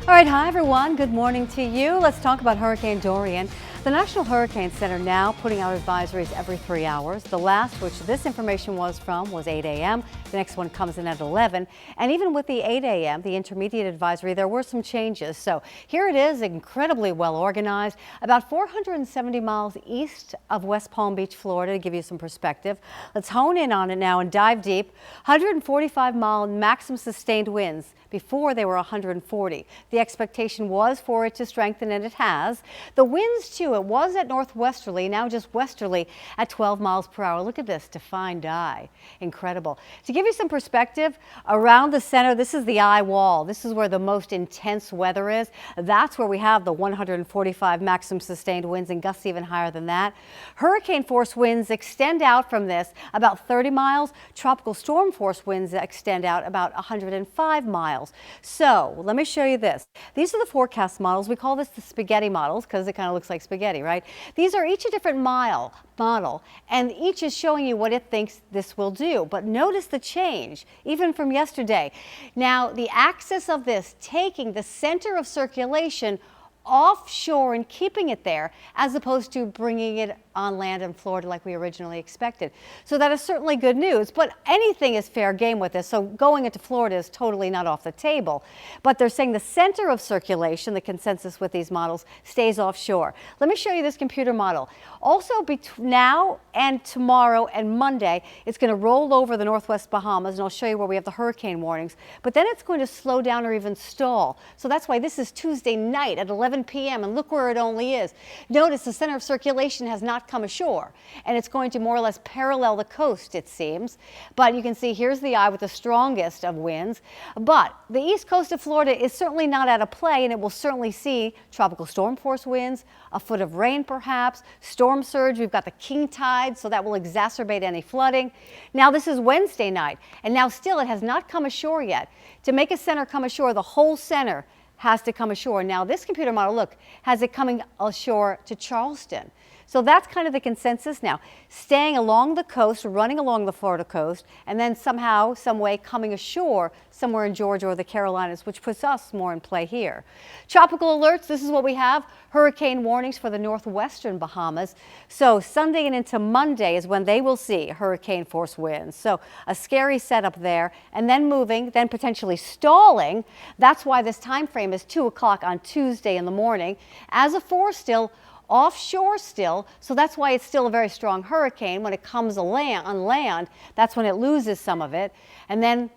All right, hi everyone. Good morning to you. Let's talk about Hurricane Dorian. The National Hurricane Center now putting out advisories every 3 hours. The last, which this information was from, was 8 a.m. The next one comes in at 11. And even with the 8 a.m., the intermediate advisory, there were some changes. So here it is, incredibly well organized, about 470 miles east of West Palm Beach, Florida, to give you some perspective. Let's hone in on it now and dive deep. 145-mile maximum sustained winds. Before they were 140. The expectation was for it to strengthen, and it has. The winds, too, it was at northwesterly, now just westerly at 12 miles per hour. Look at this, defying eye. Incredible. To give you some perspective, around the center, this is the eye wall. This is where the most intense weather is. That's where we have the 145 maximum sustained winds and gusts even higher than that. Hurricane force winds extend out from this about 30 miles. Tropical storm force winds extend out about 105 miles. So let me show you this. These are the forecast models. We call this the spaghetti models because it kind of looks like spaghetti, right? These are each a different model, and each is showing you what it thinks this will do. But notice the change, even from yesterday. Now, the axis of this, taking the center of circulation offshore and keeping it there, as opposed to bringing it on land in Florida like we originally expected. So that is certainly good news, but anything is fair game with this. So going into Florida is totally not off the table. But they're saying the center of circulation, the consensus with these models, stays offshore. Let me show you this computer model. Also, between now and tomorrow and Monday, it's going to roll over the northwest Bahamas, and I'll show you where we have the hurricane warnings. But then it's going to slow down or even stall. So that's why this is Tuesday night at 11 p.m. and look where it only is. Notice the center of circulation has not come ashore, and it's going to more or less parallel the coast, it seems. But you can see here's the eye with the strongest of winds. But the east coast of Florida is certainly not out of play, and it will certainly see tropical storm force winds, a foot of rain perhaps, storm surge. We've got the king tide, so that will exacerbate any flooding. Now this is Wednesday night, and now still it has not come ashore yet. To make a center come ashore, the whole center has to come ashore. Now this computer model, look, has it coming ashore to Charleston. So that's kind of the consensus now. Staying along the coast, running along the Florida coast, and then somehow, some way coming ashore somewhere in Georgia or the Carolinas, which puts us more in play here. Tropical alerts, this is what we have. Hurricane warnings for the northwestern Bahamas. So Sunday and into Monday is when they will see hurricane force winds. So a scary setup there, and then moving, then potentially stalling. That's why this time frame is 2 o'clock on Tuesday in the morning. As a force still, offshore still, so that's why it's still a very strong hurricane. When it comes on land, that's when it loses some of it, and then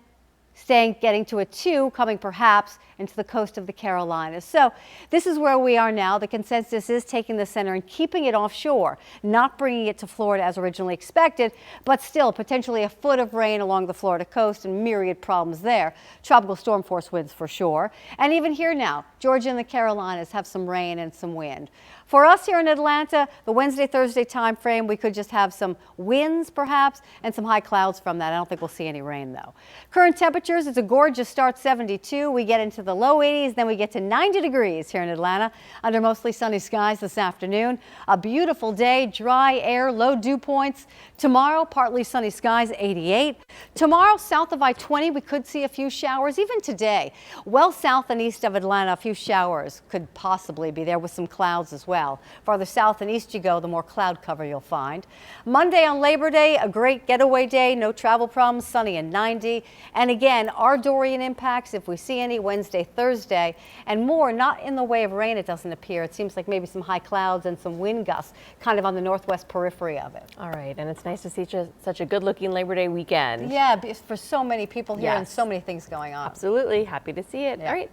getting to a 2, coming perhaps into the coast of the Carolinas. So this is where we are now. The consensus is taking the center and keeping it offshore, not bringing it to Florida as originally expected, but still potentially a foot of rain along the Florida coast and myriad problems there. Tropical storm force winds for sure. And even here now, Georgia and the Carolinas have some rain and some wind. For us here in Atlanta, the Wednesday, Thursday time frame, we could just have some winds perhaps and some high clouds from that. I don't think we'll see any rain though. Current temperatures, it's a gorgeous start, 72. We get into the low 80s, then we get to 90 degrees here in Atlanta under mostly sunny skies this afternoon. A beautiful day, dry air, low dew points. Tomorrow, partly sunny skies, 88. Tomorrow, south of I-20, we could see a few showers. Even today, well south and east of Atlanta, a few showers could possibly be there with some clouds as well. Farther south and east you go, the more cloud cover you'll find. Monday on Labor Day, a great getaway day, no travel problems, sunny and 90. And again, our Dorian impacts, if we see any, Wednesday, Thursday, and more, not in the way of rain, it doesn't appear. It seems like maybe some high clouds and some wind gusts kind of on the northwest periphery of it. All right, and it's nice to see such a good-looking Labor Day weekend. Yeah, for so many people here, yes, and so many things going on. Absolutely, happy to see it. Yeah. All right.